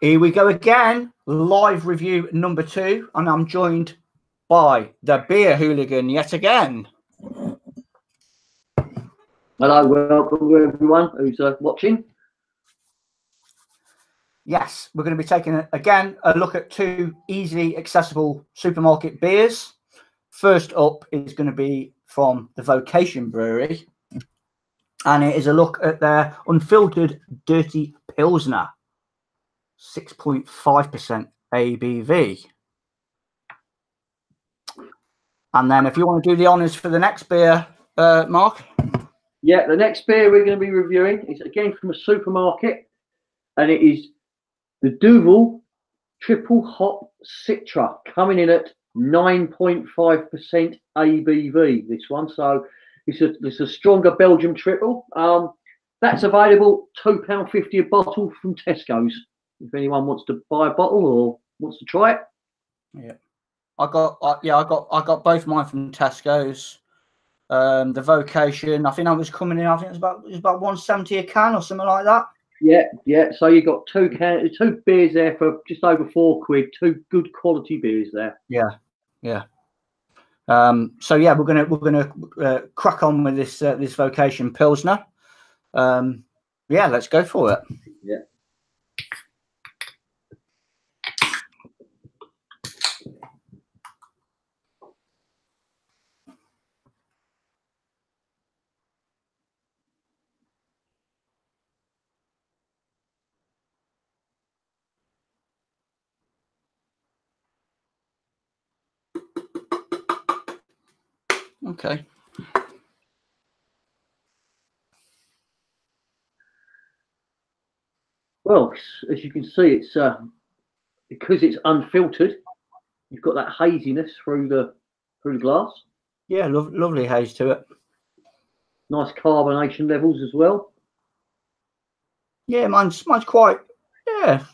Here we go again, live review number 2, and I'm joined by the Bier Hooligan yet again. Hello, welcome to everyone who's watching. Yes, we're going to be taking, again, a look at 2 easily accessible supermarket beers. First up is going to be from the Vocation Brewery, and it is a look at their unfiltered dirty Pilsner, 6.5% ABV. And then if you want to do the honours for the next beer, Mark. Yeah, the next beer we're going to be reviewing is again from a supermarket, and it is the Duvel Triple Hop Citra, coming in at 9.5% ABV. This one, so it's a stronger Belgium triple. That's available £2.50 a bottle from Tesco's. If anyone wants to buy a bottle or wants to try it. Yeah, I got both mine from Tesco's. The Vocation, I think I was coming in. I think it was about 170 a can or something like that. Yeah. So you got 2 beers there for just over £4. 2 good quality beers there. Yeah. So yeah, we're gonna crack on with this this Vocation Pilsner. Yeah, let's go for it. Yeah. Okay. Well, as you can see, it's because it's unfiltered. You've got that haziness through the glass. Yeah, lovely haze to it. Nice carbonation levels as well. Yeah, mine's quite, yeah,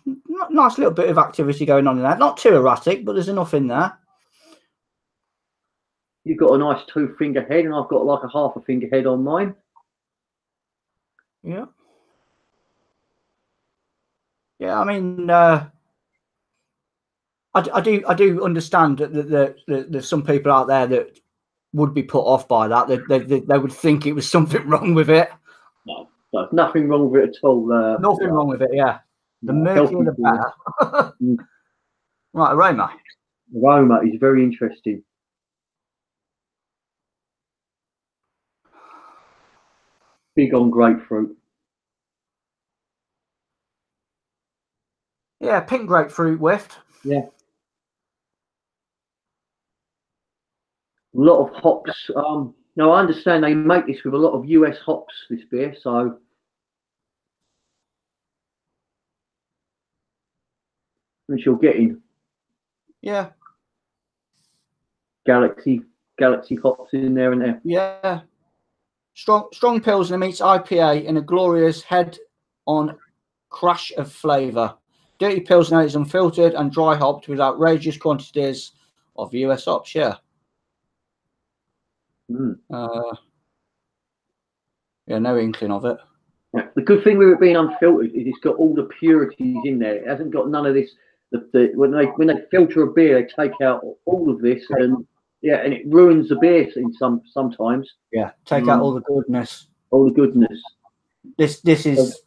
nice little bit of activity going on in there. Not too erratic, but there's enough in there. You've got a nice 2-finger head, and I've got like a half a finger head on mine. Yeah. Yeah, I mean, I do understand that there's some people out there that would be put off by that. They would think it was something wrong with it. No, there's nothing wrong with it at all. Nothing wrong with it, yeah. The murkier the better. Right, aroma. Aroma is very interesting. Big on grapefruit. Yeah, pink grapefruit whiffed. Yeah. A lot of hops. Now I understand they make this with a lot of US hops, this beer, so which you're getting. Yeah. Galaxy hops in there and there. Yeah. Strong Pilsner meets IPA in a glorious head-on crash of flavour. Dirty Pilsner is unfiltered and dry hopped with outrageous quantities of US hops. Yeah. Yeah, no inkling of it. Yeah. The good thing with it being unfiltered is it's got all the purities in there. It hasn't got none of this. When they filter a beer, they take out all of this, and and it ruins the beer sometimes. Yeah, take out all the goodness. All the goodness. This is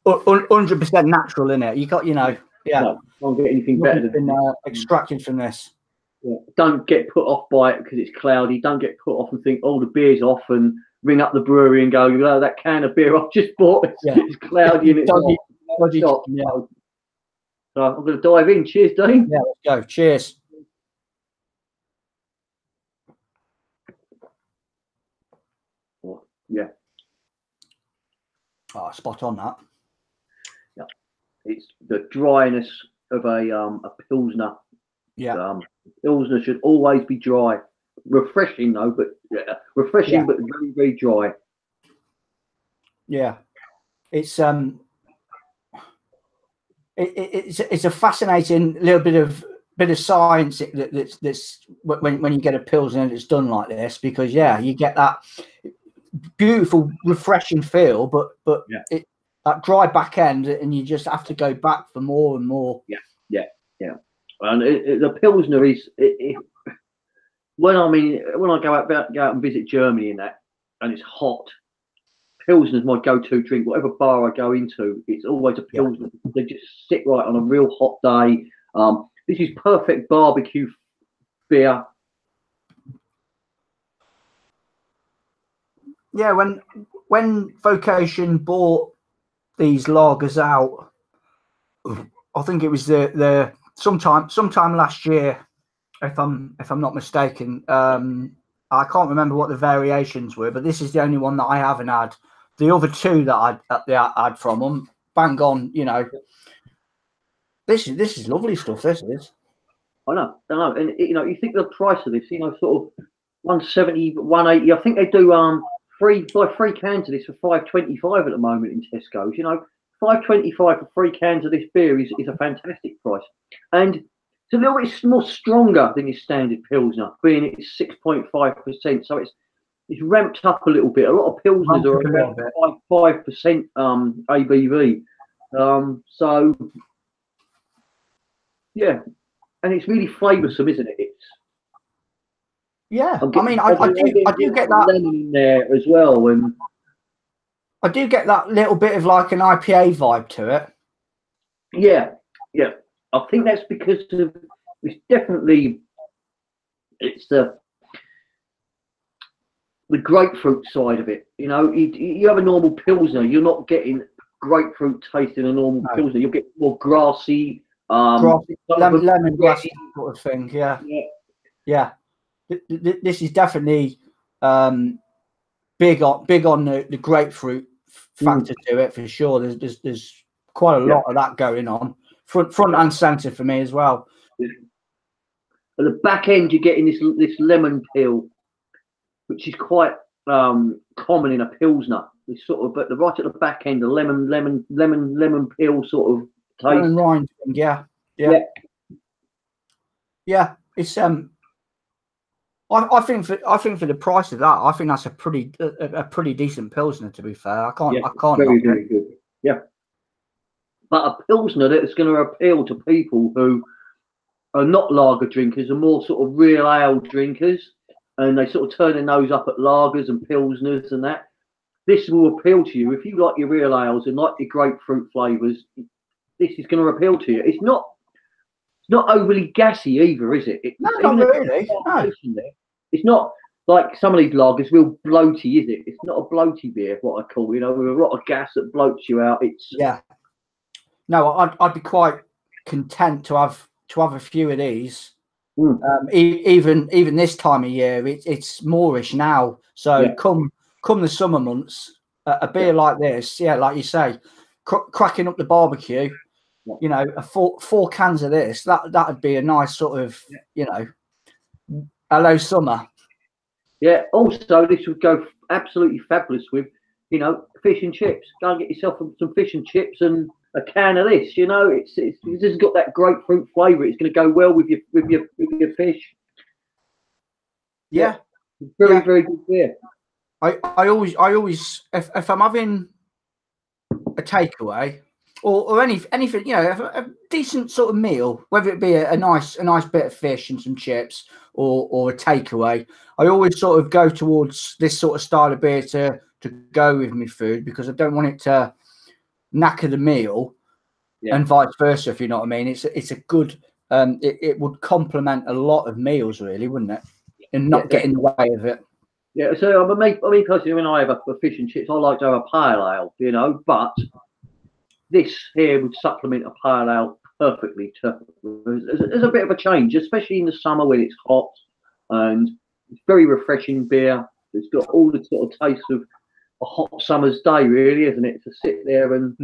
100% natural, in it. You got, yeah. No, can't get anything better than extracted from this. Yeah. Don't get put off by it because it's cloudy. Don't get put off and think, oh, the beer's off, and ring up the brewery and go, oh, that can of beer I've just bought, it's cloudy and it's dodgy. Stop. Yeah. So I'm going to dive in. Cheers, Dean. Yeah, let's go. Cheers. Yeah. Oh, spot on that. Yeah. It's the dryness of a Pilsner. Yeah. Pilsner should always be dry. Refreshing though, but refreshing, but very, very dry. Yeah. It's it's a fascinating little bit of science that's when you get a Pilsner that's done like this, because you get that beautiful refreshing feel, but that dry back end, and you just have to go back for more and more. Yeah. And the Pilsner is when I go out and visit Germany and it's hot. Pilsner's my go-to drink. Whatever bar I go into, it's always a Pilsner. Yeah. They just sit right on a real hot day. This is perfect barbecue beer. Yeah, when Vocation bought these lagers out, I think it was the sometime last year, if I'm not mistaken. I can't remember what the variations were, but this is the only one that I haven't had. The other two that I had from them, bang on. You know, this is lovely stuff. This is. I know, and you think the price of this, sort of 170, 180. I think they do three cans of this for $5.25 at the moment in Tesco's. $5.25 for 3 cans of this beer is a fantastic price, and it's a little bit more stronger than your standard Pilsner, being it's 6.5%. So it's ramped up a little bit. A lot of Pilsners are around 5% ABV. So yeah, and it's really flavoursome, isn't it? I do get that lemon in there as well, and I do get that little bit of like an IPA vibe to it. Yeah. I think that's because it's the grapefruit side of it. You have a normal Pilsner, you're not getting grapefruit taste in a normal Pilsner. You'll get more grassy, lemon grassy sort of thing. Yeah. This is definitely big on the grapefruit factor to it for sure. There's quite a lot of that going on, front and centre for me as well. At the back end, you're getting this lemon peel, which is quite common in a Pilsner. It's sort of, but right at the back end, the lemon peel sort of taste. Lemon rind, yeah. It's I think for the price of that, I think that's a pretty decent Pilsner. To be fair, I can't. Very good. Yeah, but a Pilsner that's going to appeal to people who are not lager drinkers, are more sort of real ale drinkers, and they sort of turn their nose up at lagers and Pilsners and that. This will appeal to you if you like your real ales and like your grapefruit flavours. This is going to appeal to you. It's not overly gassy either, is it? No, not really. No. It's not like some of these lagers, real bloaty, is it? It's not a bloaty beer, what I call, with a lot of gas that bloats you out. No, I'd be quite content to have a few of these. Even this time of year, it's moreish now. So come the summer months, a beer like this, like you say, cracking up the barbecue. A four cans of this, that'd be a nice sort of hello summer. Yeah. Also, this would go absolutely fabulous with fish and chips. Go and get yourself some fish and chips and a can of this. It's got that grapefruit flavour. It's going to go well with your fish. Yeah. Very good beer. I always if I'm having a takeaway or anything, a decent sort of meal, whether it be a nice bit of fish and some chips or a takeaway, I always sort of go towards this sort of style of beer to go with my food, because I don't want it to knacker the meal, and vice versa, if you know what I mean. It's a good it would complement a lot of meals, really, wouldn't it? And not get in the way of it. Yeah, so I mean personally, when I have a fish and chips, I like to have a pale ale, but this here would supplement a pale ale perfectly. There's a bit of a change, especially in the summer when it's hot, and it's very refreshing beer. It's got all the sort of taste of a hot summer's day, really, isn't it? To sit there and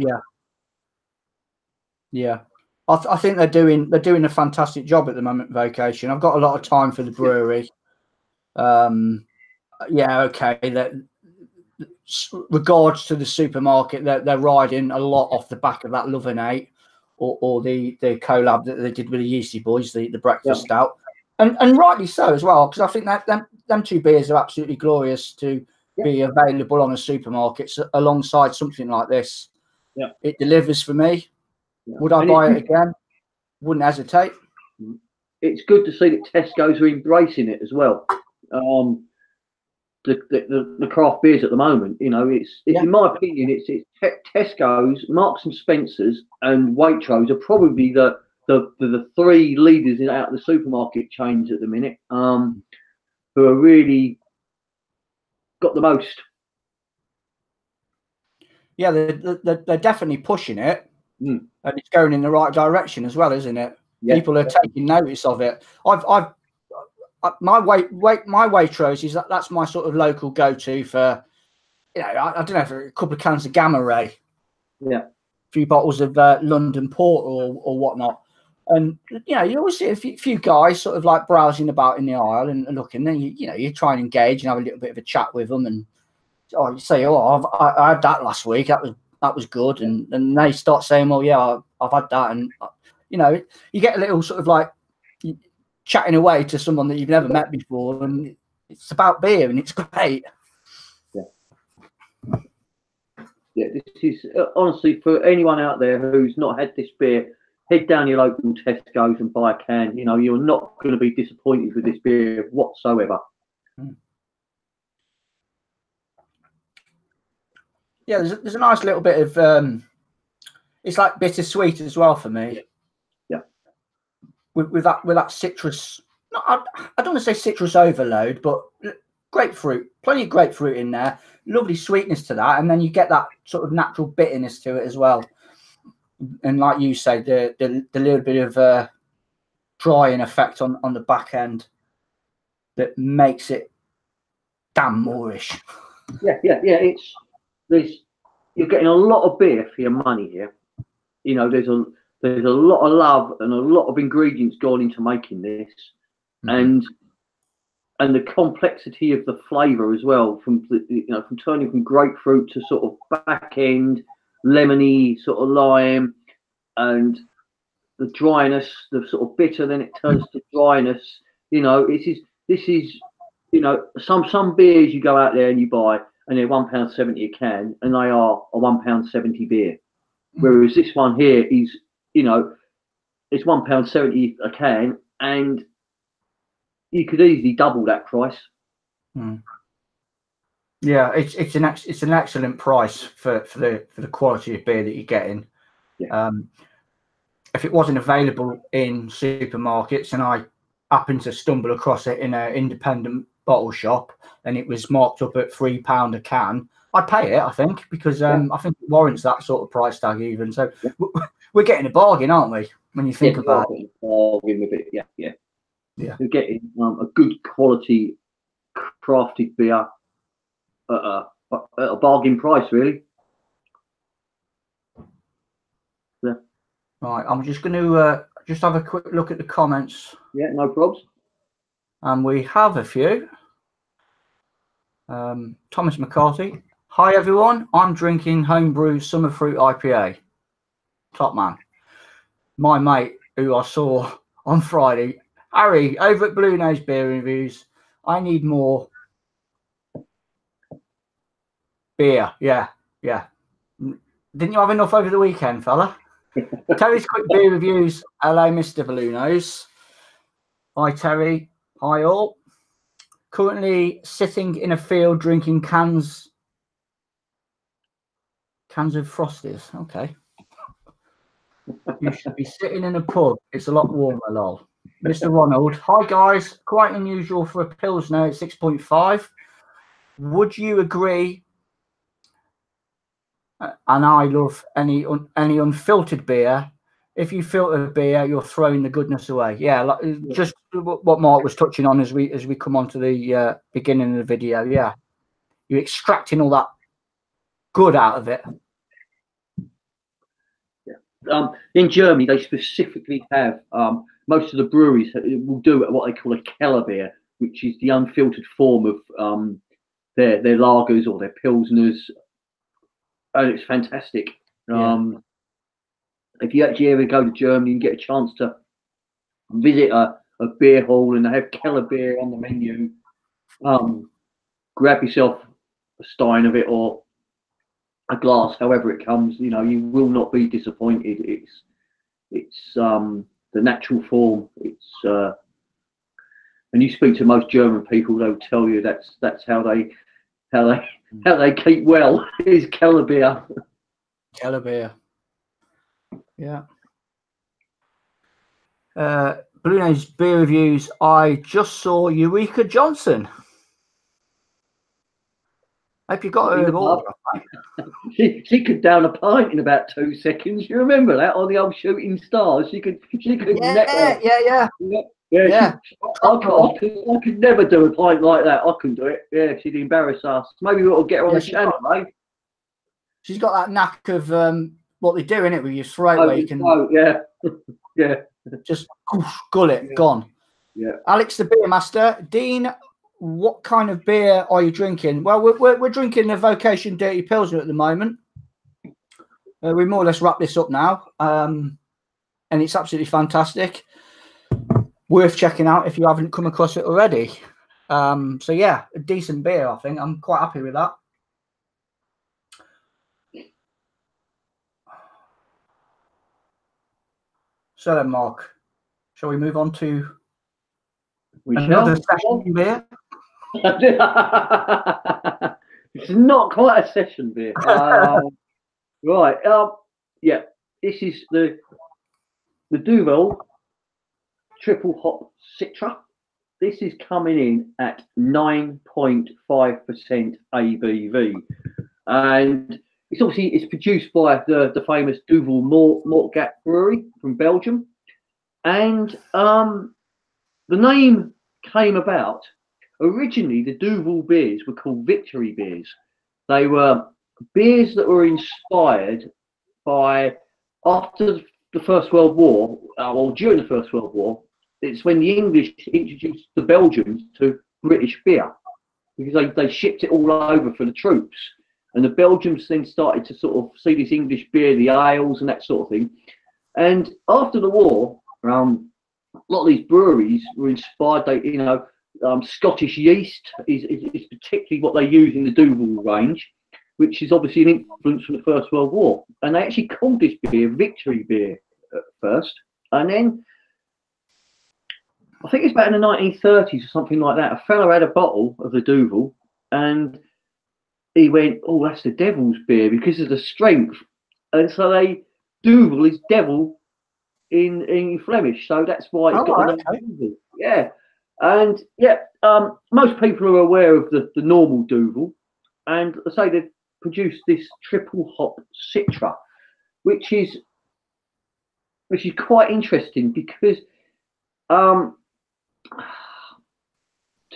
I think they're doing a fantastic job at the moment. Vocation. I've got a lot of time for the brewery. That regards to the supermarket, they're riding a lot off the back of that Lovinate or the collab that they did with the Yeasty Boys, the breakfast stout, and rightly so as well, because I think that them two beers are absolutely glorious to be available on a supermarket alongside something like this. Yeah. It delivers for me. Yeah. Would I buy it again? Wouldn't hesitate. It's good to see that Tesco's are embracing it as well. The craft beers at the moment, you know, it's in my opinion, it's Tesco's, Marks and Spencers, and Waitrose are probably the three leaders out of the supermarket chains at the minute, who are really got the most. Yeah, they're definitely pushing it, and it's going in the right direction as well, isn't it? Yeah, people are taking notice of it. My Waitrose is that's my sort of local go-to for, you know, I don't know, for a couple of cans of Gamma Ray, a few bottles of London Port or whatnot, and you know, you always see a few guys sort of like browsing about in the aisle and looking. Then you try and engage and have a little bit of a chat with them, and you say, oh, I had that last week. That was good, and they start saying, well, yeah, I've had that, and you know, you get a little sort of like chatting away to someone that you've never met before, and it's about beer, and it's great. Yeah, this is honestly for anyone out there who's not had this beer, head down your local Tesco's and buy a can. You know, you're not going to be disappointed with this beer whatsoever. Yeah, there's a nice little bit of it's like bittersweet as well for me. Yeah. With that citrus. I don't want to say citrus overload, but grapefruit, plenty of grapefruit in there. Lovely sweetness to that, and then you get that sort of natural bitterness to it as well. And like you say, the little bit of drying effect on the back end that makes it damn moorish. Yeah. You're getting a lot of beer for your money here. You know, there's a lot of love and a lot of ingredients gone into making this, and the complexity of the flavour as well, from turning from grapefruit to sort of back end lemony sort of lime, and the dryness, the sort of bitter, then it turns to dryness. You know, this is you know, some beers you go out there and you buy and they're £1.70 a can, and they are a £1.70 beer. Whereas this one here is, you know, it's £1.70 a can, and you could easily double that price. Yeah, it's an excellent price for the quality of beer that you're getting. Yeah. If it wasn't available in supermarkets and I happened to stumble across it in an independent bottle shop and it was marked up at £3 a can, I'd pay it, I think, because I think it warrants that sort of price tag even. So we're getting a bargain, aren't we, when you think about it? Bargain with it, yeah. You're getting a good quality crafted beer at a bargain price, really. Yeah. Right, I'm just going to just have a quick look at the comments. Yeah, no probs. And we have a few. Thomas McCarthy. Hi, everyone. I'm drinking homebrew summer fruit IPA. Top man. My mate, who I saw on Friday, Harry, over at Blue Nose Beer Reviews. I need more beer. Yeah. Didn't you have enough over the weekend, fella? Terry's quick beer reviews. Hello, Mr. Blue Nose. Hi, Terry. Hi, all. Currently sitting in a field drinking cans of Frosties. Okay. You should be sitting in a pub. It's a lot warmer, lol. Mr. Ronald. Hi, guys. Quite unusual for a Pilsner at 6.5. Would you agree? And I love any unfiltered beer. If you filter beer, you're throwing the goodness away. Yeah, just what Mark was touching on as we come on to the beginning of the video. Yeah, you're extracting all that good out of it. Yeah. In Germany, they specifically have most of the breweries will do what they call a Keller beer, which is the unfiltered form of their lagers or their pilsners, and it's fantastic. If you actually ever go to Germany and get a chance to visit a beer hall and they have Keller beer on the menu, grab yourself a stein of it or a glass, however it comes, you know, you will not be disappointed. It's the natural form. It's and you speak to most German people, they'll tell you that's how they keep well is Keller beer. Keller beer. Yeah. Bruno's beer reviews. I just saw Eureka Johnson. Hope you got her order. She could down a pint in about 2 seconds. You remember that on the old Shooting Stars? She could Yeah. I could never do a pint like that. I couldn't do it. Yeah, she'd embarrass us. Maybe we ought to get her on the channel, eh? She's got that knack of what they do in it with your throat, where you can yeah, just gull it, gone. Yeah. Alex, the beer master. Dean, what kind of beer are you drinking? Well, we're drinking the Vocation Dirty Pilsner at the moment. We more or less wrap this up now, and it's absolutely fantastic. Worth checking out if you haven't come across it already. So yeah, a decent beer, I think. I'm quite happy with that. So then, Mark, shall we move on to another session beer? It's not quite a session beer. Right. Yeah. This is the Duvel triple hop Citra. This is coming in at 9.5% ABV, and it's produced by the famous Duvelmoortgat Brewery from Belgium, and the name came about. Originally, the Duvel beers were called victory beers. They were beers that were inspired by, after the First World War, or during the First World War, it's when the English introduced the Belgians to British beer, because they shipped it all over for the troops. And the Belgians then started to sort of see this English beer, the ales and that sort of thing. And after the war, a lot of these breweries were inspired, Scottish yeast is particularly what they use in the Duvel range, which is obviously an influence from the First World War. And they actually called this beer victory beer at first. And then, I think it's about in the 1930s or something like that, a fella had a bottle of the Duvel and he went, oh, that's the devil's beer because of the strength. And so Duvel is devil in Flemish, so that's why it's got the name Duvel. Yeah. And yeah, most people are aware of the normal Duvel, and I say they've produced this triple hop Citra, which is quite interesting because to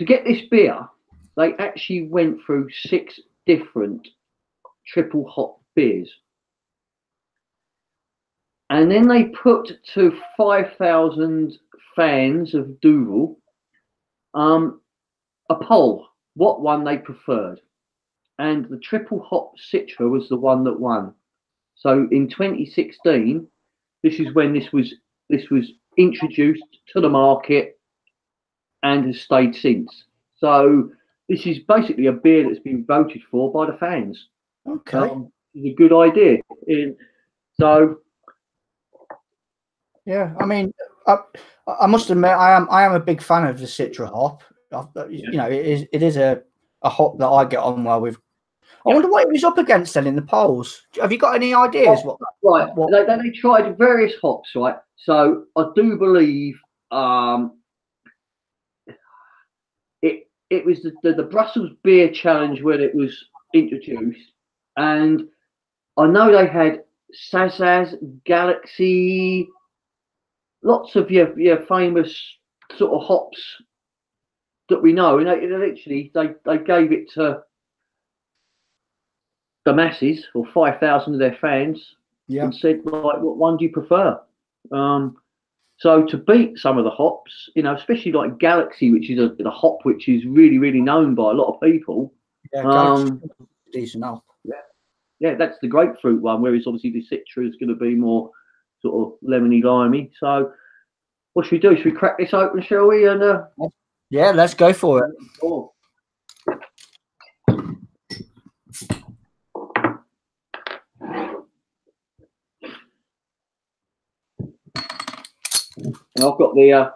get this beer, they actually went through 6 different triple hop beers. And then they put to 5,000 fans of Duvel a poll, what one they preferred. And the triple hop Citra was the one that won. So in 2016, this is when this was introduced to the market and has stayed since. So this is basically a beer that's been voted for by the fans. Okay. It's a good idea. Yeah, I mean, I must admit, I am a big fan of the Citra hop. You know, it is a hop that I get on well with. I wonder what it was up against then in the polls. Have you got any ideas? They tried various hops, right? So I do believe it was the Brussels Beer Challenge when it was introduced, and I know they had Sazaz, Galaxy, lots of your famous sort of hops that we know, and they gave it to the masses, or 5,000 of their fans, and said, like, what one do you prefer? So to beat some of the hops, you know, especially like Galaxy, which is a hop which is really, really known by a lot of people. Yeah, decent hop. Yeah, that's the grapefruit one, whereas obviously the Citra is going to be more sort of lemony, limey. So what should we do? Should we crack this open, shall we? And yeah, let's go for it. Oh. And I've got the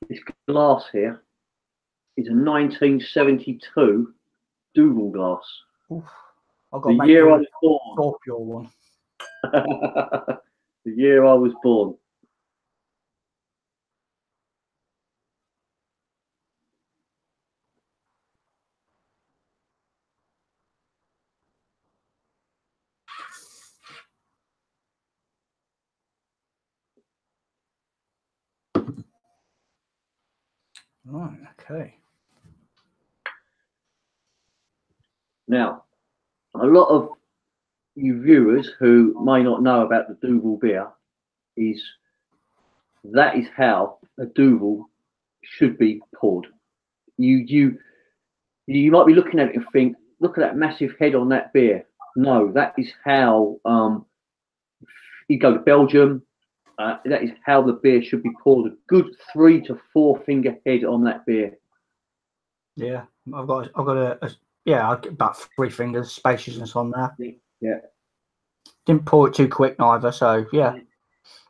this glass here. It's a 1972 Duvel glass. Oof. I've got The year I was born. Your one. The year I was born. Right, okay. Now, a lot of you viewers who may not know about the Duvel beer that is how a Duvel should be poured. You might be looking at it and think, look at that massive head on that beer. No, that is how you go to Belgium. That is how the beer should be poured. A good 3 to 4 finger head on that beer. Yeah, I've got I'll get about 3 fingers spaciousness on there. Yeah. Didn't pour it too quick neither, so yeah.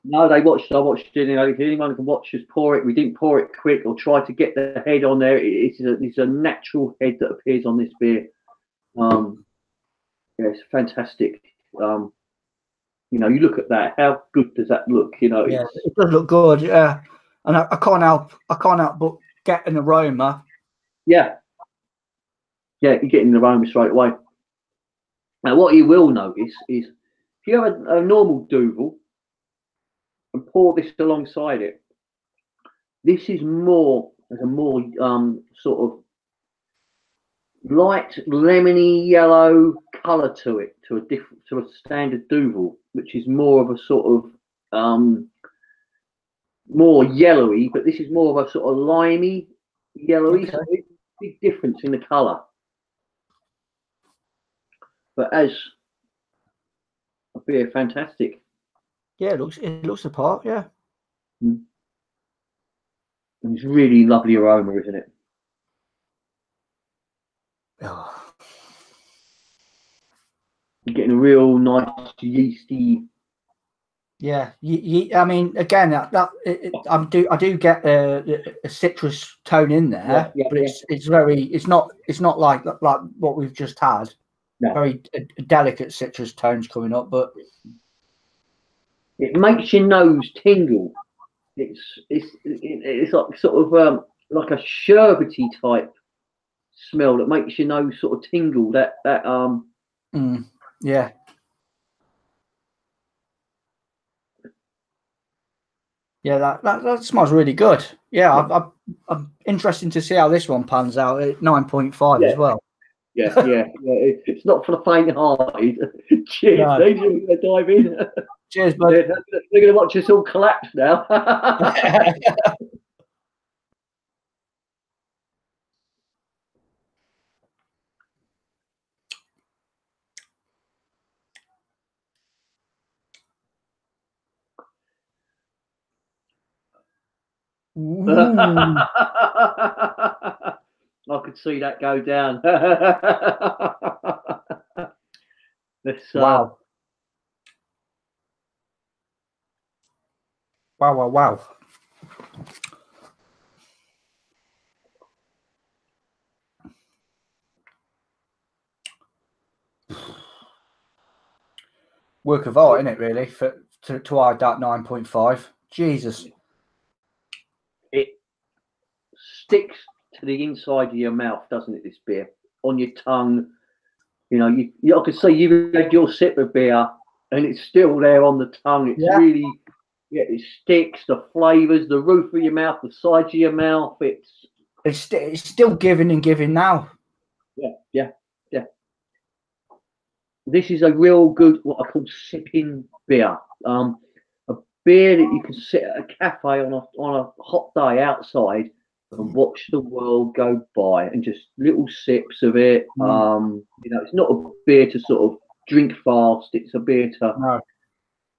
No, I watched it. Anyone can watch us pour it. We didn't pour it quick or try to get the head on there. It's a natural head that appears on this beer. Yeah, it's fantastic. You look at that. How good does that look? Yeah, it does look good. Yeah, and I can't help but get an aroma. Yeah, you're getting the aroma straight away. Now, what you will notice is if you have a normal Duvel and pour this alongside it, this is has a more sort of light lemony yellow colour to it, to a standard Duvel, which is more of a sort of more yellowy, but this is more of a sort of limey yellowy. Okay. So big difference in the colour. But as a beer, fantastic. Yeah, it looks the part. Yeah. And it's really lovely aroma, isn't it? Oh. You're getting a real nice yeasty. Yeah, I mean, again, I do get a citrus tone in there, but it's not like what we've just had. No. Very delicate citrus tones coming up, but it makes your nose tingle. It's like sort of like a sherbety type smell that makes your nose sort of tingle. Yeah. Yeah, that smells really good. Yeah, I'm interested to see how this one pans out at 9.5 as well. Yeah. It's not for the faint-hearted. Cheers, no. Ladies. We're going to dive in. Cheers, bud. They're going to watch us all collapse now. I could see that go down. Wow. Wow. Work of art, isn't it, really, to add that 9.5? Jesus. It sticks to the inside of your mouth, doesn't it, this beer? On your tongue. I could say you've had your sip of beer and it's still there on the tongue. It's really, it sticks, the flavours, the roof of your mouth, the sides of your mouth. It's still giving and giving now. Yeah. This is a real good, what I call sipping beer. A beer that you can sit at a cafe on a hot day outside and watch the world go by and just little sips of it. It's not a beer to sort of drink fast. It's a beer to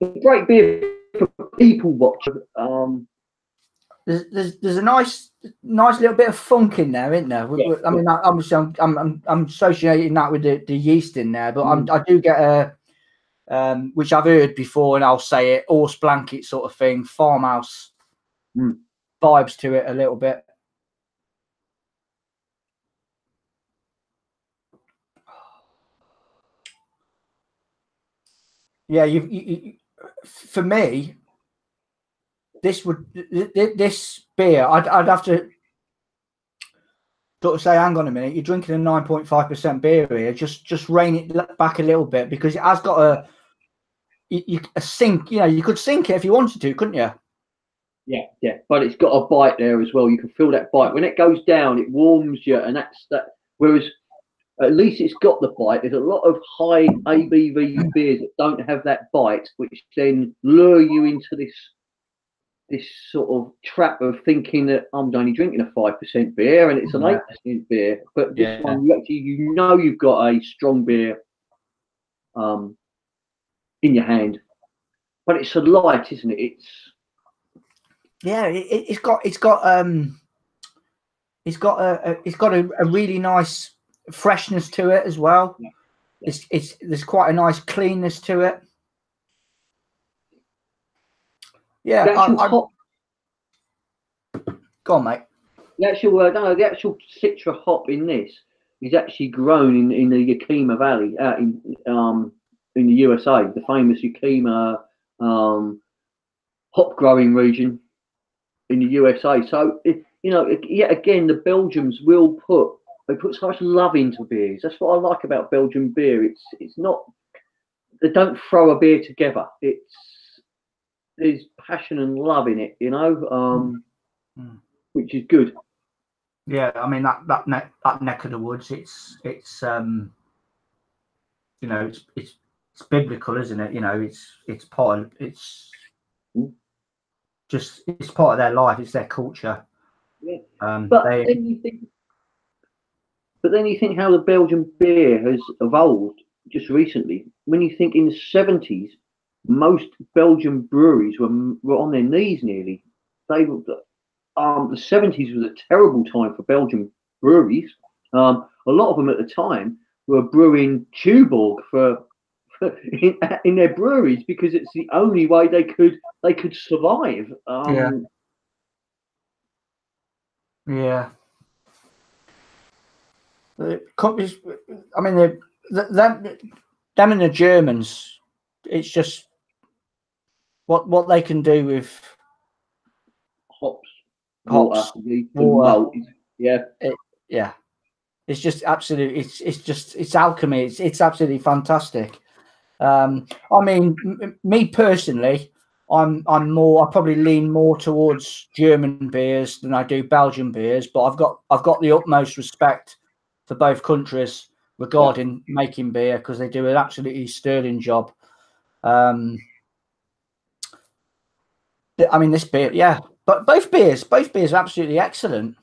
a great beer for people watching. There's a nice little bit of funk in there, isn't there? Yeah, I mean, I'm associating that with the yeast in there, but I do get a which I've heard before, and I'll say it, horse blanket sort of thing, farmhouse vibes to it a little bit. Yeah, for me, this beer, I'd have to sort of say, hang on a minute, you're drinking a 9.5% beer here. Just rein it back a little bit, because it has got a sink. You know, you could sink it if you wanted to, couldn't you? Yeah, but it's got a bite there as well. You can feel that bite when it goes down. It warms you, and that's that. Whereas at least it's got the bite. There's a lot of high ABV beers that don't have that bite, which then lure you into this sort of trap of thinking that I'm only drinking a 5% beer and it's an 8% beer. But this one, you know you've got a strong beer in your hand. But it's a light, isn't it? It's got a really nice freshness to it as well. There's quite a nice cleanness to it. Yeah, hop. Go on, mate. The actual Citra hop in this is actually grown in the Yakima Valley out in the USA, the famous Yakima hop growing region in the USA. So again, the Belgians put so much love into beers. That's what I like about Belgian beer. It's not, they don't throw a beer together. There's passion and love in it, which is good. Yeah, I mean that neck of the woods. It's biblical, isn't it? It's part of it's part of their life. It's their culture. Yeah. But then you think how the Belgian beer has evolved just recently. When you think in the 70s, most Belgian breweries were on their knees nearly. The 70s was a terrible time for Belgian breweries. A lot of them at the time were brewing Tuborg in their breweries because it's the only way they could survive. Yeah. The companies, I mean, them and the Germans, it's just what they can do with hops, water. Yeah. It's just absolutely. It's alchemy. It's absolutely fantastic. I mean, me personally, I probably lean more towards German beers than I do Belgian beers, but I've got the utmost respect for both countries regarding making beer, because they do an absolutely sterling job. I mean, this beer, but both beers are absolutely excellent.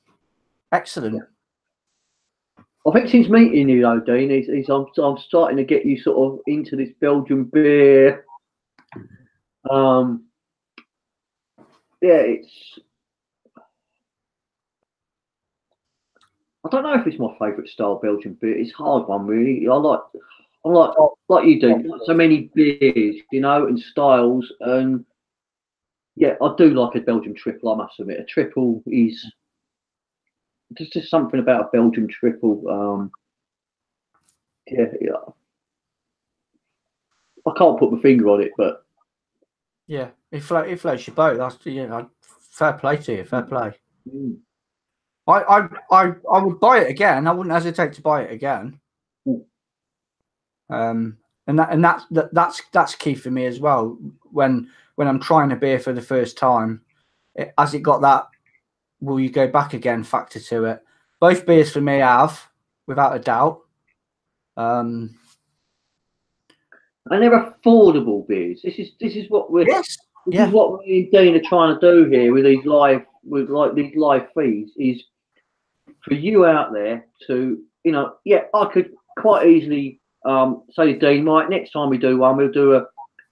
Excellent. I think since meeting you, though, Dean, I'm starting to get you sort of into this Belgian beer. I don't know if it's my favourite style Belgian beer. It's a hard one, really. I like you do, so many beers, and styles. And yeah, I do like a Belgian triple. I must admit, a triple is there's just something about a Belgian triple. Yeah. I can't put my finger on it, but yeah, it floats your boat. That's fair play to you. Fair play. I would buy it again. I wouldn't hesitate to buy it again. And that's key for me as well. When I'm trying a beer for the first time, has it got that will you go back again factor to it? Both beers for me have, without a doubt. And they're affordable beers. This is what we're is what me and Dean are trying to do here with these live feeds, is for you out there to I could quite easily say to Dean, Mike, next time we do one, we'll do a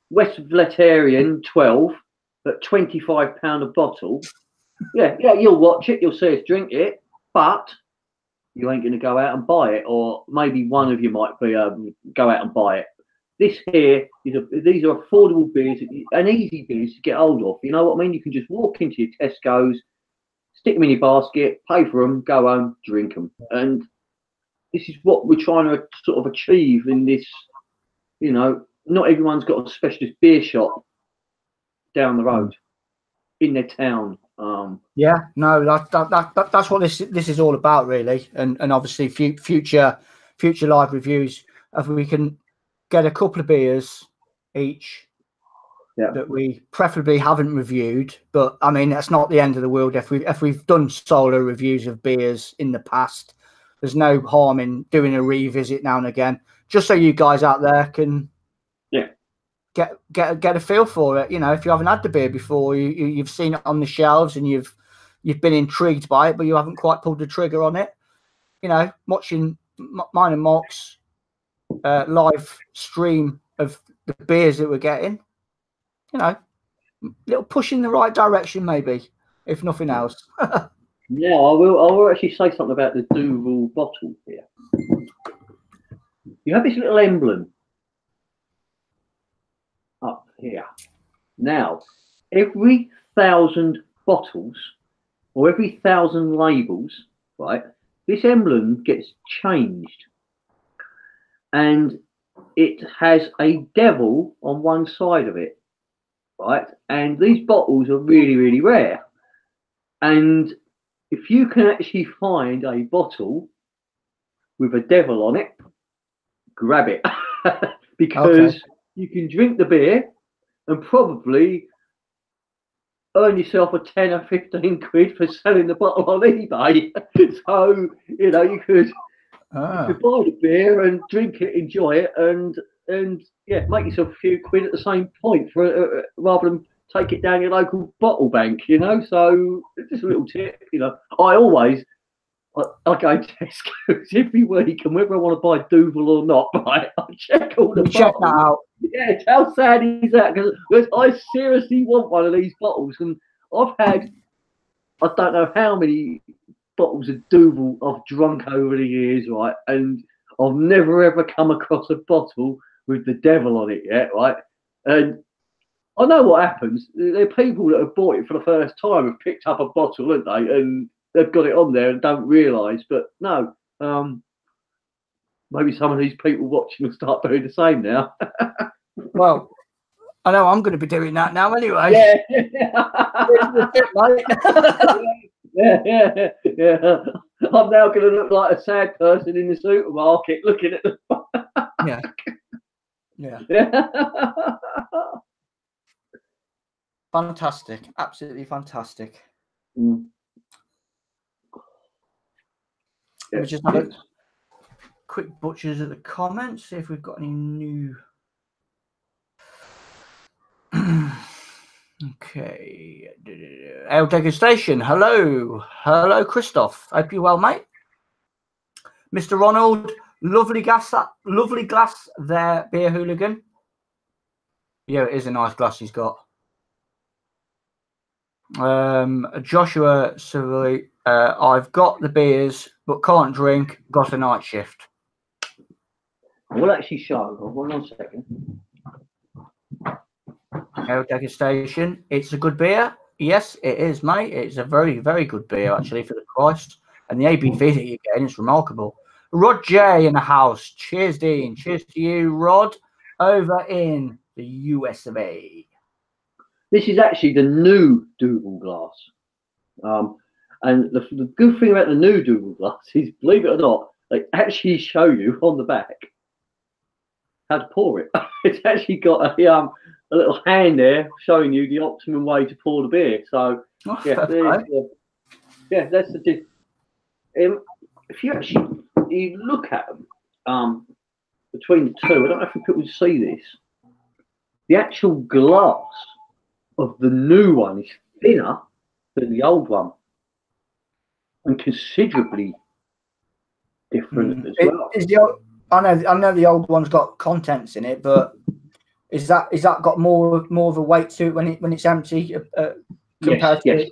West Vletarian 12 at £25 a bottle. Yeah, you'll watch it, you'll see us drink it, but you ain't going to go out and buy it, or maybe one of you might be go out and buy it. this here these are affordable beers and easy beers to get hold of. You know what I mean? You can just walk into your Tesco's, stick them in your basket, pay for them, go home, drink them. And this is what we're trying to sort of achieve in this. You know, not everyone's got a specialist beer shop down the road in their town. Yeah, no, that's what this is all about, really. And obviously, future live reviews, if we can get a couple of beers each that we preferably haven't reviewed, but I mean that's not the end of the world if we've done solo reviews of beers in the past. There's no harm in doing a revisit now and again, just so you guys out there can get a feel for it. You know, if you haven't had the beer before, you've seen it on the shelves and you've been intrigued by it, but you haven't quite pulled the trigger on it. You know, watching mine and Mark's live stream of the beers that we're getting, you know, little push in the right direction, maybe, if nothing else. Yeah, I will actually say something about the Duvel bottle here. You have this little emblem up here. Now, every 1,000 bottles or every 1,000 labels, right, this emblem gets changed. And it has a devil on one side of it, right? And these bottles are really, really rare. And if you can actually find a bottle with a devil on it, grab it. Because you can drink the beer and probably earn yourself a 10 or 15 quid for selling the bottle on eBay. So, you know, you could buy the beer and drink it, enjoy it, and yeah, make yourself a few quid at the same point for rather than take it down your local bottle bank, you know. So just a little tip, you know. I go to Tesco's every week, and whether I want to buy Duvel or not, right, I check all the bottles. Check that out. Yeah, how sad is that? Because I seriously want one of these bottles, and I've had I don't know how many bottles of Duvel I've drunk over the years, right? And I've never ever come across a bottle with the devil on it yet, right? And I know what happens. There are people that have bought it for the first time, have picked up a bottle, haven't they? And they've got it on there and don't realise. But no, maybe some of these people watching will start doing the same now. Well, I know I'm going to be doing that now anyway. Yeah. I'm now going to look like a sad person in the supermarket looking at the Yeah. Fantastic. Absolutely fantastic. Mm. Let me just have a quick butchers at the comments, see if we've got any new. Okay. Ale Degustation. Hello, Christoph. Hope you're well, mate. Mr. Ronald, lovely glass there, Bier Hooligan. Yeah, it is a nice glass he's got. Joshua Civilly, I've got the beers but can't drink, got a night shift. We'll actually show. Hold on a second. Ale Degustation. It's a good beer. Yes, it is, mate. It's a very, very good beer, actually, for the price. And the ABV that you're getting is remarkable. Rod J in the house. Cheers, Dean. Cheers to you, Rod, over in the US of A. This is actually the new Duvel glass. And the good thing about the new Duvel glass is, believe it or not, they actually show you on the back how to pour it. It's actually got a little hand there showing you the optimum way to pour the beer. So that's the tip. If you look at them between the two, I don't know if people see this. The actual glass of the new one is thinner than the old one, and considerably different as well. I know the old one's got contents in it, but is that got more of a weight to it when it's empty compared to it?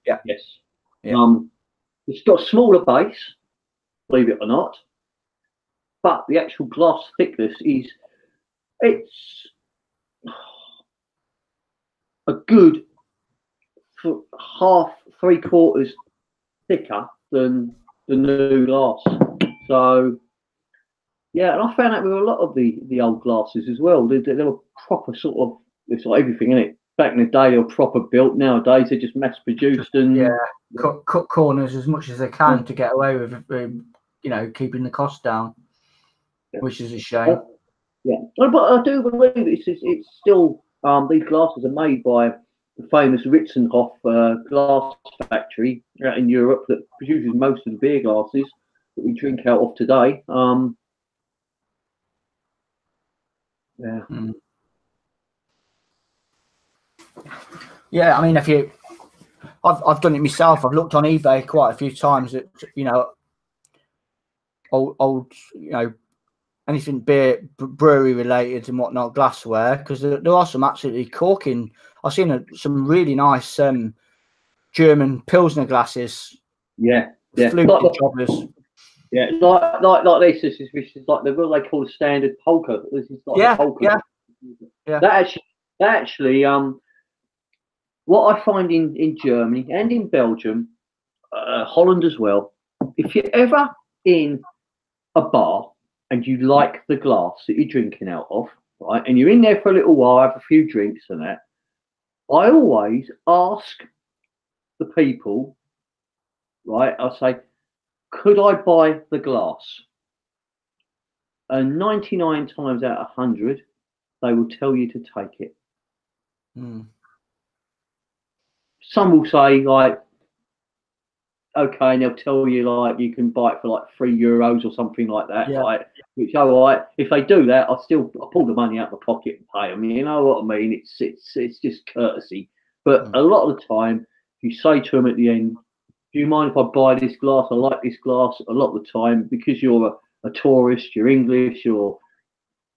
Yes. It's got a smaller base, believe it or not, but the actual glass thickness is It's a good for half, 3/4 thicker than the new glass. So yeah, and I found out with a lot of the old glasses as well. They were proper sort of, it's like everything in it. Back in the day, they were proper built. Nowadays, they're just mass produced and cut corners as much as they can to get away with, you know, keeping the cost down, which is a shame. Yeah, but I do believe it's still these glasses are made by the famous Ritzenhof glass factory out in Europe that produces most of the beer glasses that we drink out of today. Yeah. Yeah, I mean, I've done it myself. I've looked on eBay quite a few times at, you know, old you know, anything beer, brewery related and whatnot, glassware, because there are some absolutely corking. I've seen some really nice German Pilsner glasses. Yeah. Fluted jobbers. Yeah, like this. This is like what they call a standard polka. This is like a polka. Yeah. That actually, what I find in Germany and in Belgium, Holland as well, if you're ever in a bar and you like the glass that you're drinking out of, right, and you're in there for a little while, have a few drinks and that, I always ask the people, right, I'll say, could I buy the glass? And 99 times out of 100, they will tell you to take it. Some will say, like, okay, and they'll tell you, like, you can buy it for like €3 or something like that, right? Which, all right, if they do that, I'll pull the money out of my pocket and pay them. You know what I mean? It's just courtesy. But a lot of the time, you say to them at the end, do you mind if I buy this glass? I like this glass. A lot of the time, because you're a tourist, you're English, or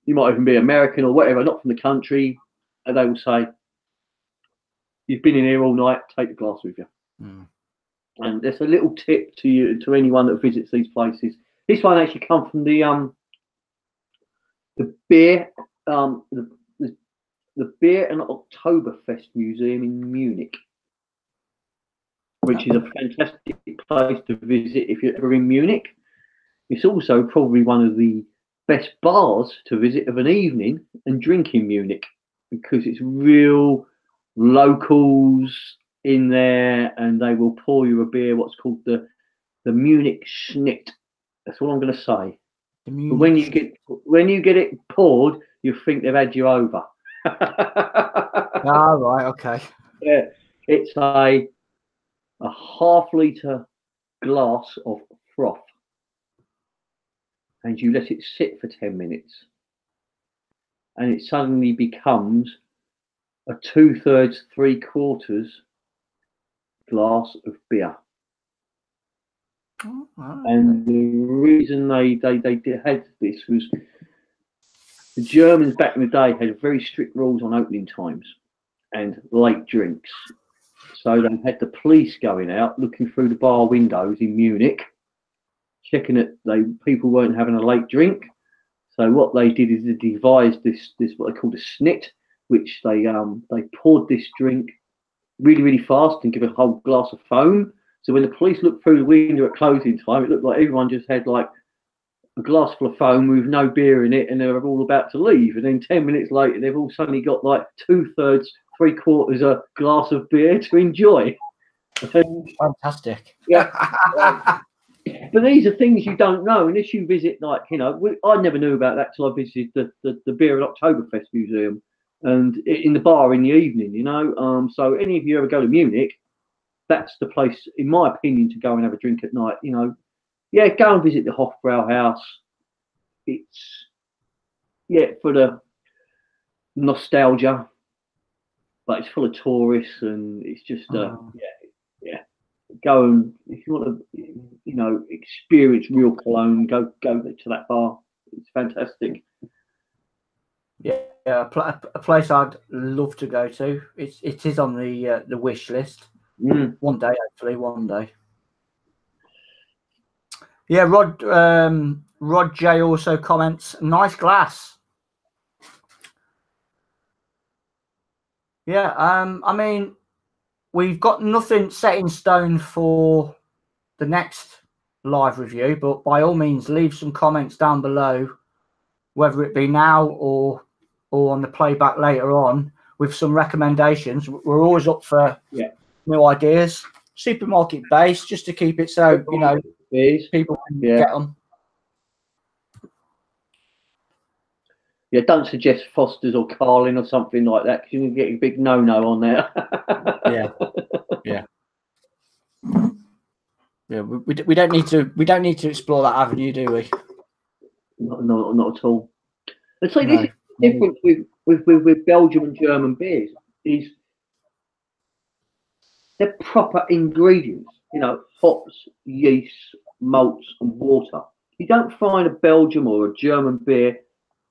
you might even be American or whatever, not from the country, and they will say, you've been in here all night, take the glass with you. And there's a little tip to anyone that visits these places. This one actually comes from the beer the Beer and Oktoberfest Museum in Munich, which is a fantastic place to visit if you're ever in Munich. It's also probably one of the best bars to visit of an evening and drink in Munich, because it's real locals in there, and they will pour you a beer, what's called the Munich Schnitt. That's all I'm going to say. But when you get it poured, you think they've had you over. Right, okay. Yeah, it's a half-litre glass of froth, and you let it sit for 10 minutes, and it suddenly becomes a 2/3, 3/4 glass of beer. And the reason they had this was the Germans back in the day had very strict rules on opening times and late drinks. So they had the police going out looking through the bar windows in Munich, checking that people weren't having a late drink. So what they did is they devised this what they called a snit, which they poured this drink really, really fast and give a whole glass of foam. So when the police looked through the window at closing time, it looked like everyone just had like a glass full of foam with no beer in it, and they were all about to leave. And then 10 minutes later, they've all suddenly got like 2/3, 3/4 a glass of beer to enjoy. Fantastic. Yeah. But these are things you don't know unless you visit, like, you know, I never knew about that till I visited the Beer and Oktoberfest Museum and in the bar in the evening, you know. So any of you ever go to Munich, that's the place, in my opinion, to go and have a drink at night. You know, yeah, go and visit the Hofbrauhaus. It's, yeah, for the nostalgia, but it's full of tourists, and it's just, yeah. Go and, if you want to, you know, experience real Cologne, go to that bar. It's fantastic. Yeah, a place I'd love to go to. It is on the wish list. One day, hopefully, one day. Yeah, Rod J also comments, nice glass. Yeah. I mean, we've got nothing set in stone for the next live review, but by all means, leave some comments down below, whether it be now or on the playback later on, with some recommendations. We're always up for new ideas, supermarket based, just to keep it so people can get them. Yeah, don't suggest Foster's or Carlin or something like that, because you can get a big no-no on there. Yeah. We don't need to explore that avenue, do we? Not at all. And so this is the difference with Belgium and German beers is they're proper ingredients. You know, hops, yeast, malts, and water. You don't find a Belgium or a German beer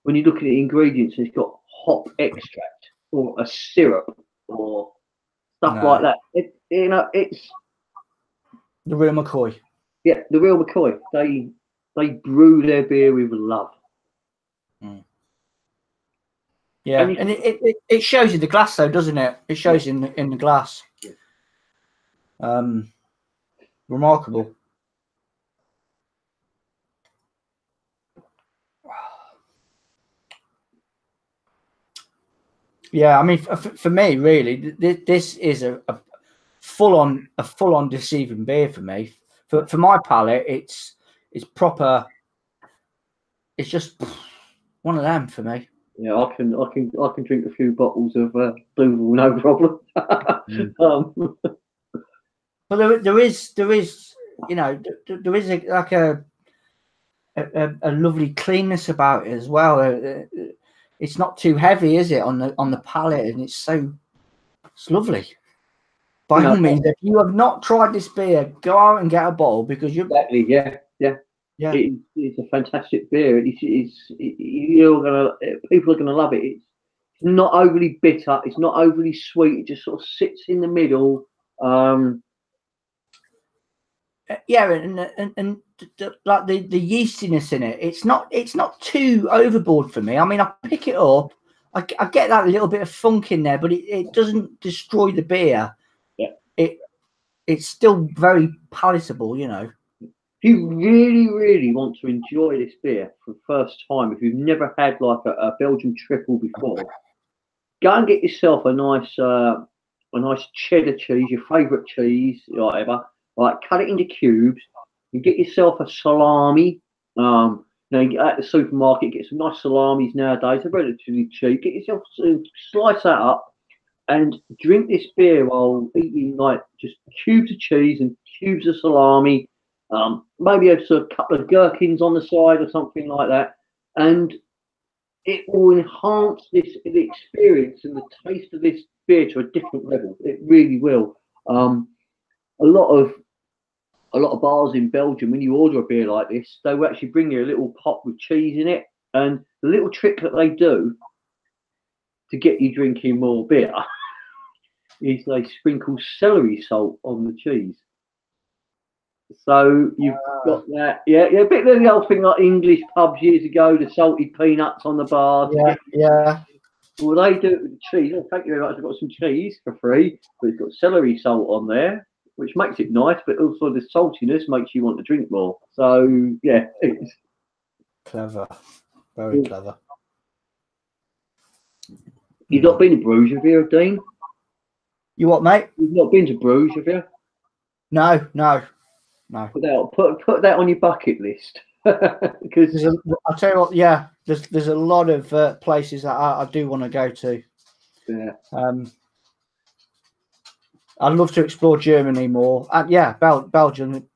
when you look at the ingredients and it's got hop extract or a syrup or stuff like that. It's the real McCoy. Yeah, the real McCoy. They brew their beer with love. Yeah, and it shows in the glass though, doesn't it? It shows in the glass. Remarkable. Yeah, I mean, for me, really, this is a full-on deceiving beer for me. For my palate, it's proper. It's just one of them for me. Yeah, I can drink a few bottles of Duvel, no problem. But there is a lovely cleanness about it as well. It's not too heavy, is it, on the palate, and it's lovely. By all means, if you have not tried this beer, go out and get a bottle, because you're exactly yeah. It's a fantastic beer. People are gonna love it. It's not overly bitter. It's not overly sweet. It just sort of sits in the middle. And like the yeastiness in it, it's not too overboard for me. I mean, I pick it up, I get that little bit of funk in there, but it doesn't destroy the beer. It's still very palatable, If you really want to enjoy this beer for the first time, if you've never had like a Belgian triple before, go and get yourself a nice cheddar cheese, your favourite cheese, whatever. Like, cut it into cubes. You get yourself a salami. You get at the supermarket, get some nice salamis nowadays. They're relatively cheap. Get yourself slice that up and drink this beer while eating like just cubes of cheese and cubes of salami. Maybe a couple of gherkins on the side or something like that, and it will enhance the experience and the taste of this beer to a different level. It really will. A lot of bars in Belgium, when you order a beer like this, they will actually bring you a little pot with cheese in it, and the little trick that they do to get you drinking more beer is they sprinkle celery salt on the cheese. So you've got that, a bit of the old thing like English pubs years ago, the salted peanuts on the bar. Yeah. Well, they do it with the cheese. Oh, thank you very much. I've got some cheese for free, but it's got celery salt on there, which makes it nice, but also the saltiness makes you want to drink more. So yeah, it's clever, very clever. You've not been to Bruges, have you, Dean? You what, mate? You've not been to Bruges, have you? No. Put that on your bucket list. Because I'll tell you what, there's a lot of places that I do want to go to. Yeah. I'd love to explore Germany more. Belgium.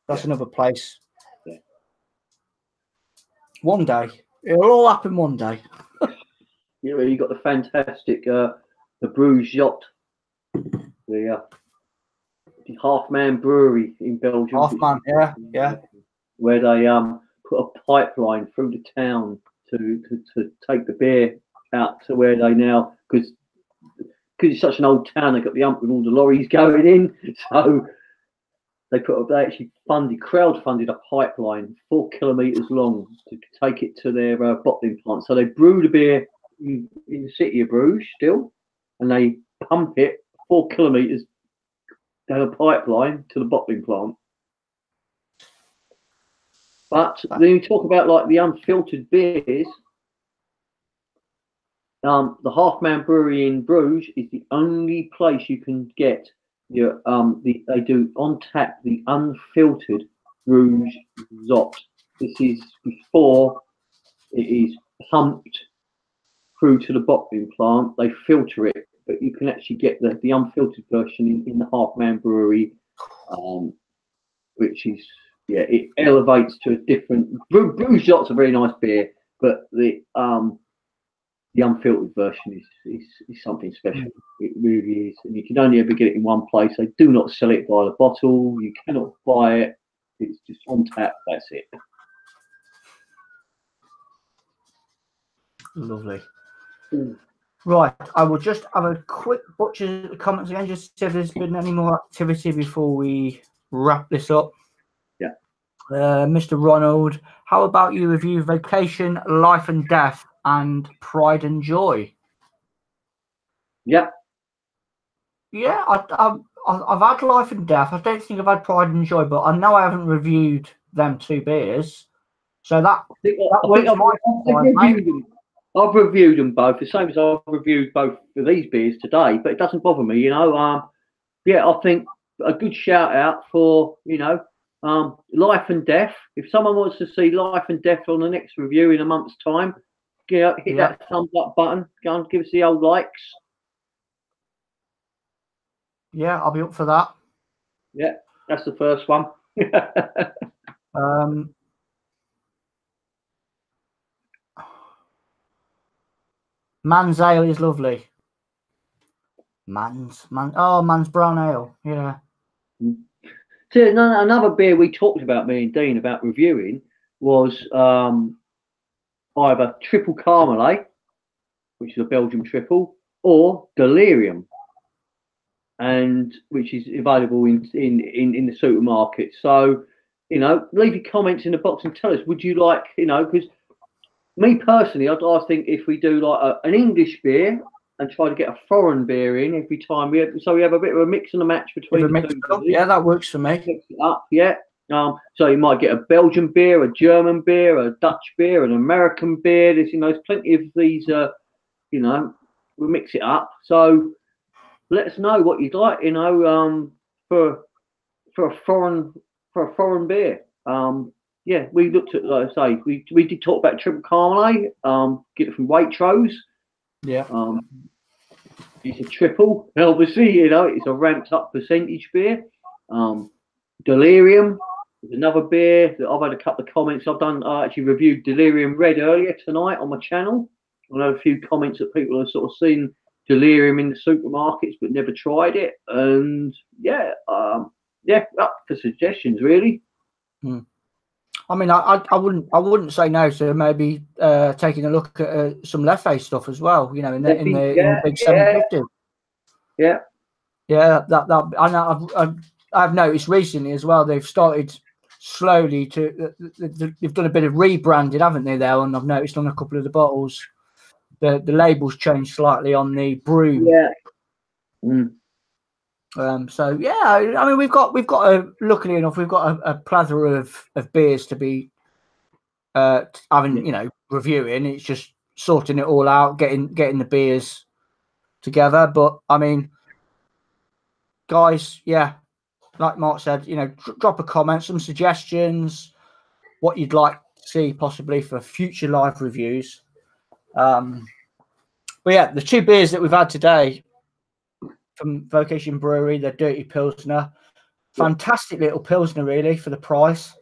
That's another place. Yeah. One day, it'll all happen one day. You got the fantastic the Bruges Yacht, the half-man brewery in Belgium. Half-man, yeah. Where they put a pipeline through the town to take the beer out to where they now, because it's such an old town, they got the ump with all the lorries going in, so they actually crowdfunded a pipeline 4 kilometres long to take it to their bottling plant. So they brew the beer in the city of Bruges still, and they pump it 4 kilometres down a pipeline to the bottling plant. But then you talk about like the unfiltered beers. The Half Man Brewery in Bruges is the only place you can get your they do on tap the unfiltered Bruges Zot. This is before it is pumped through to the bottling plant. They filter it, but you can actually get the unfiltered version in the Half Man Brewery, which is it elevates to a different. Bruges Zot's a very nice beer, but the unfiltered version is something special. It really is, and you can only ever get it in one place. They do not sell it by the bottle. You cannot buy it. It's just on tap. That's it. Lovely. Right, I will just have a quick butcher the comments again, just to see if there's been any more activity before we wrap this up. Yeah. Mr. Ronald, how about you review Vocation, Life and Death, and Pride and Joy? Yeah. Yeah, I've had Life and Death. I don't think I've had Pride and Joy, but I know I haven't reviewed them 2 beers. So I've reviewed them both, the same as I've reviewed both of these beers today, but it doesn't bother me, you know. I think a good shout out for, Life and Death. If someone wants to see Life and Death on the next review in a month's time, hit that thumbs up button, go and give us the old likes. Yeah, I'll be up for that. Yeah, that's the first one. Man's Ale is lovely. Man's Brown Ale. Yeah. So another beer we talked about, me and Dean, about reviewing was either Triple Carmelet, which is a Belgian triple, or Delirium, and which is available in the supermarket. So, leave your comments in the box and tell us, would you like, because me personally, I think if we do like an English beer and try to get a foreign beer in every time, we have a bit of a mix and a match between the two. Yeah, that works for me. Mix it up, yeah. So you might get a Belgian beer, a German beer, a Dutch beer, an American beer. There's plenty of these. We mix it up. So let us know what you'd like. For a foreign beer. Yeah, we looked at, like I say, we did talk about Triple Carmelet, get it from Waitrose. Yeah. It's a triple. Obviously, it's a ramped up percentage beer. Delirium is another beer that I've had a couple of comments. I actually reviewed Delirium Red earlier tonight on my channel. I had a few comments that people have sort of seen Delirium in the supermarkets but never tried it. And up for suggestions, really. I mean, I wouldn't say no to maybe taking a look at some Leffe stuff as well. In the big 750. Yeah. Yeah, that I know. I've noticed recently as well. They've started slowly they've done a bit of rebranding, haven't they? There, and I've noticed on a couple of the bottles, the labels changed slightly on the brew. Yeah. So yeah, I mean, we've got luckily enough, we've got a plethora of beers to be reviewing. It's just sorting it all out, getting the beers together. But I mean, guys, yeah, like Mark said, drop a comment, some suggestions, what you'd like to see possibly for future live reviews. But yeah, the 2 beers that we've had today from Vocation Brewery, the Dirty Pilsner, fantastic little Pilsner, really, for the price.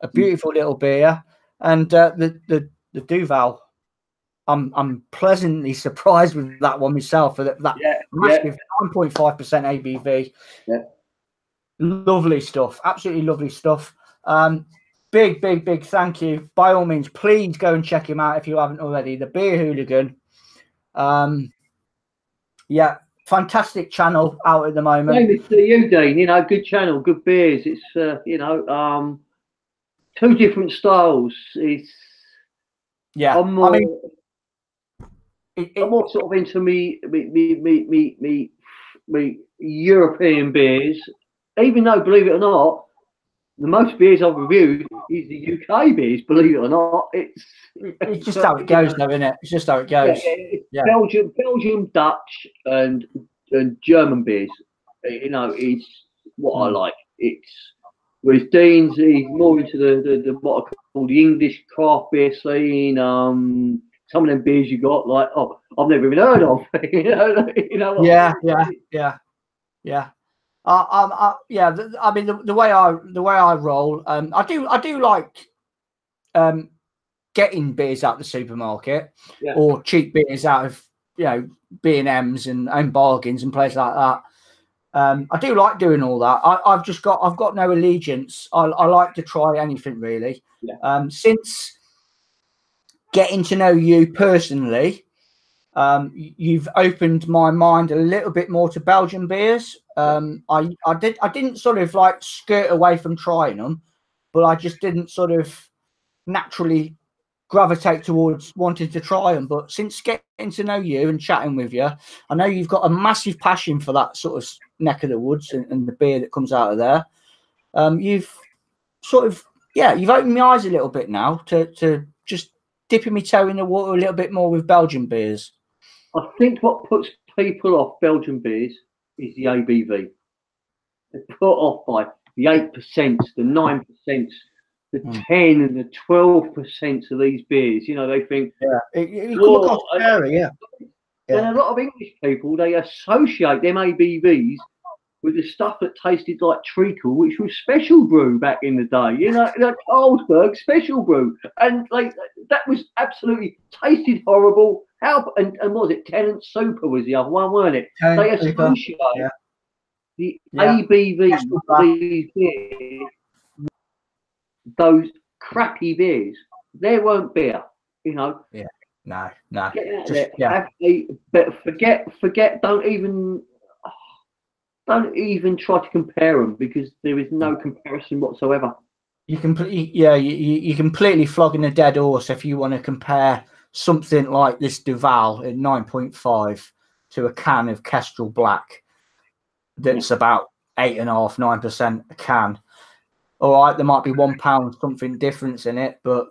A beautiful little beer, and the Duvel. I'm pleasantly surprised with that one myself. For that massive 9.5% ABV. Yeah. Lovely stuff. Absolutely lovely stuff. Big thank you. By all means, please go and check him out if you haven't already. The Bier Hooligan. Fantastic channel out at the moment. Same to you, Dean. Good channel, good beers. It's 2 different styles. It's I'm more sort of into me European beers. Even though, believe it or not, the most beers I've reviewed is the UK beers. Believe it or not, it's just how it goes, though, isn't it? It's just how it goes. Yeah. Belgium, Dutch, and German beers. You know, is what I like. It's whereas Dean's he's more into the what I call the English craft beer scene. Some of them beers you got like I've never even heard of. you know. Yeah. I mean, the way I roll, I do like getting beers out of the supermarket or cheap beers out of B&Ms and bargains and places like that. I do like doing all that. I've got no allegiance. I like to try anything really. Yeah. Since getting to know you personally, you've opened my mind a little bit more to Belgian beers. I didn't sort of like skirt away from trying them, but I just didn't sort of naturally gravitate towards wanting to try them. But since getting to know you and chatting with you, I know you've got a massive passion for that sort of neck of the woods and the beer that comes out of there. You've sort of you've opened my eyes a little bit now to just dipping my toe in the water a little bit more with Belgian beers. I think what puts people off Belgian beers is the ABV. They're put off by the 8%, the 9%, the 10 and the 12% of these beers. You know, they think, it come across scary, And a lot of English people, they associate them ABVs with the stuff that tasted like treacle, which was special brew back in the day. You know, like Carlsberg special brew, and like that was absolutely tasted horrible. And what was it? Tenant Super was the other one, weren't it? They associate the ABV of these beers, those crappy beers. They weren't beer, you know. Yeah. No. Get out there, but forget. Don't even try to compare them because there is no comparison whatsoever. You're completely flogging a dead horse if you want to compare something like this Duvel at 9.5 to a can of Kestrel Black that's about 8.5%, 9% a can. All right, there might be £1 something difference in it, but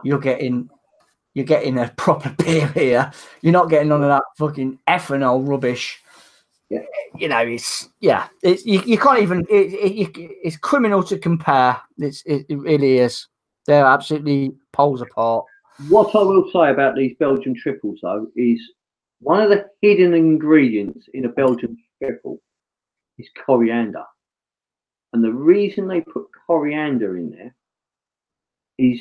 you're getting a proper beer here. You're not getting none of that fucking ethanol rubbish. You know, you can't even. It's criminal to compare. It really is. They're absolutely poles apart. What I will say about these Belgian triples, though, is one of the hidden ingredients in a Belgian triple is coriander, and the reason they put coriander in there is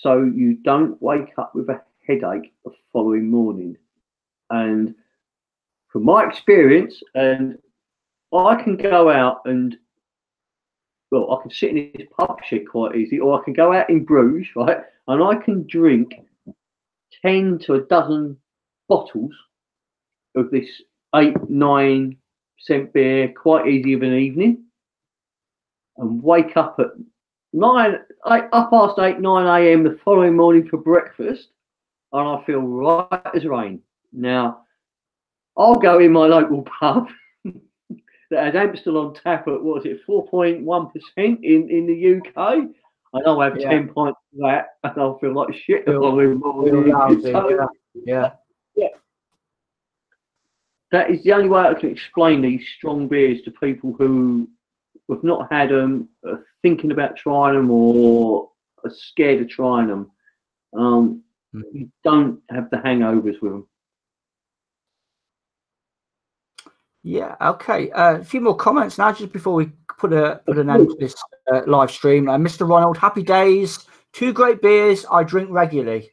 so you don't wake up with a headache the following morning. And from my experience, and I can go out and, well, I can sit in this pub shit quite easy, or I can go out in Bruges, right, and I can drink 10 to a dozen bottles of this 8-9% beer quite easy of an evening, and wake up at 8:30, 9 a.m. the following morning for breakfast, and I feel right as rain. Now, I'll go in my local pub that has Amstel on tap at 4.1% in the UK, and I'll have 10 pints of that, and I'll feel like shit the following morning. That is the only way I can explain these strong beers to people who have not had them, are thinking about trying them, or are scared of trying them. You don't have the hangovers with them. Yeah, okay. A few more comments now, just before we put an end to this live stream. Mr. Ronald, happy days. 2 great beers I drink regularly.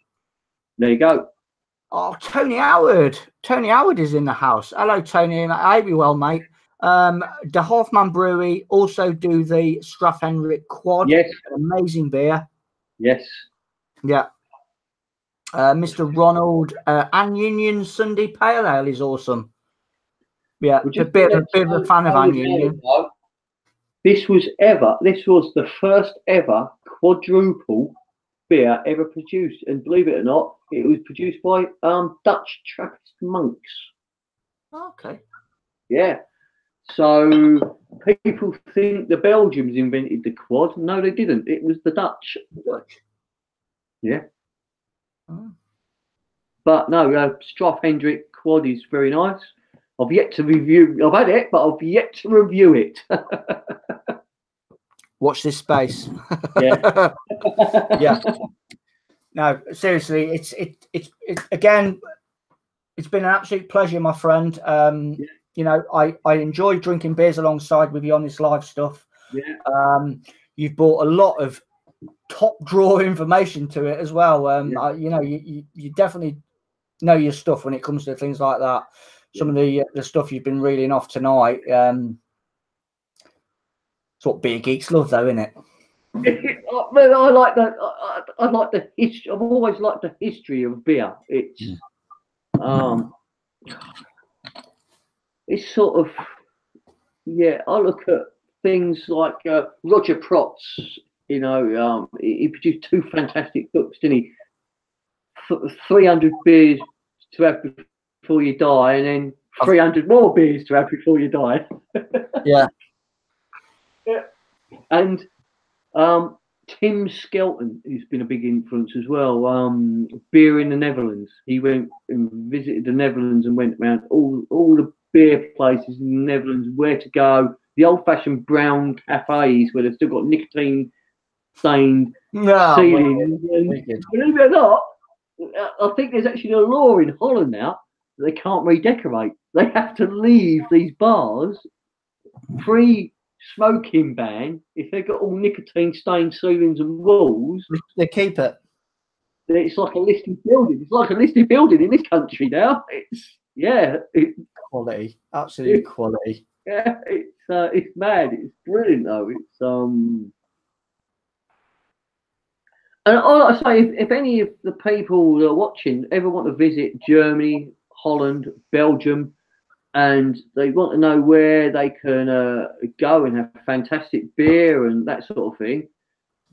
There you go. Oh, Tony Howard. Tony Howard is in the house. Hello, Tony. I hope you're well, mate. The Hoffman Brewery also do the Straffhenrik Quad. Yes. Amazing beer. Yes. Yeah. Mr. Ronald, Ann Union Sunday Pale Ale is awesome. Yeah, a bit of a fan of Ann Union. This was the first ever quadruple beer ever produced, and believe it or not, it was produced by Dutch Trappist monks. Okay. Yeah. So people think the Belgians invented the quad. No, they didn't. It was the Dutch. Yeah. Oh. But no, Straf Hendrik quad is very nice. I've yet to review. I've had it, but I've yet to review it. Watch this space. Yeah. Yeah. No, seriously, it's again, it's been an absolute pleasure, my friend. Yeah. You know, I enjoy drinking beers alongside with you on this live stuff. Yeah. You've brought a lot of top draw information to it as well. Yeah. You know, you definitely know your stuff when it comes to things like that. Some of the stuff you've been reeling off tonight. It's what beer geeks love, though, isn't it? I like that. I like the history. I've always liked the history of beer. It's sort of, yeah. I look at things like Roger Protz. You know, he produced 2 fantastic books, didn't he? 300 beers to have before you die, and then 300 more beers to have before you die. Yeah. Yeah. And Tim Skelton, who's been a big influence as well. Beer in the Netherlands. He went and visited the Netherlands and went around all the beer places in the Netherlands, where to go. The old-fashioned brown cafes where they've still got nicotine stained ceilings. Believe it or not, I think there's actually a law in Holland now that they can't redecorate. They have to leave these bars pre-smoking ban. If they've got all nicotine stained ceilings and walls, they keep it. It's like a listed building. It's like a listed building in this country now. It's quality, absolute quality. Yeah, it's mad. It's brilliant though. And all I say, if any of the people that are watching ever want to visit Germany, Holland, Belgium, and they want to know where they can go and have fantastic beer and that sort of thing,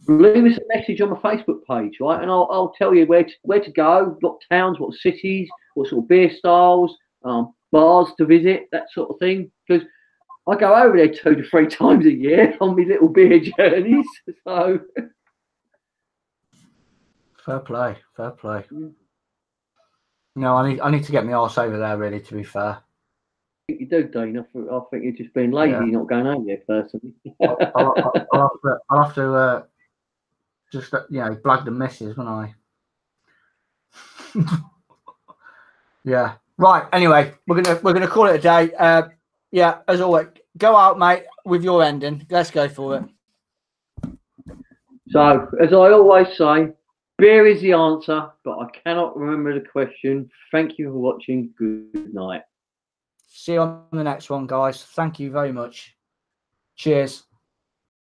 leave us a message on my Facebook page, right? And I'll tell you where to go, what towns, what cities, what sort of beer styles, bars to visit, that sort of thing. Because I go over there 2 to 3 times a year on my little beer journeys. So fair play. No, I need to get my arse over there, really, to be fair. I think you do, Dean. I think you're just being lazy, not going over there personally. I'll have to just blag the missus, won't I? Yeah. Right. Anyway, we're gonna call it a day. Yeah. As always, go out, mate, with your ending. Let's go for it. So, as I always say, beer is the answer, but I cannot remember the question. Thank you for watching. Good night. See you on the next one, guys. Thank you very much. Cheers.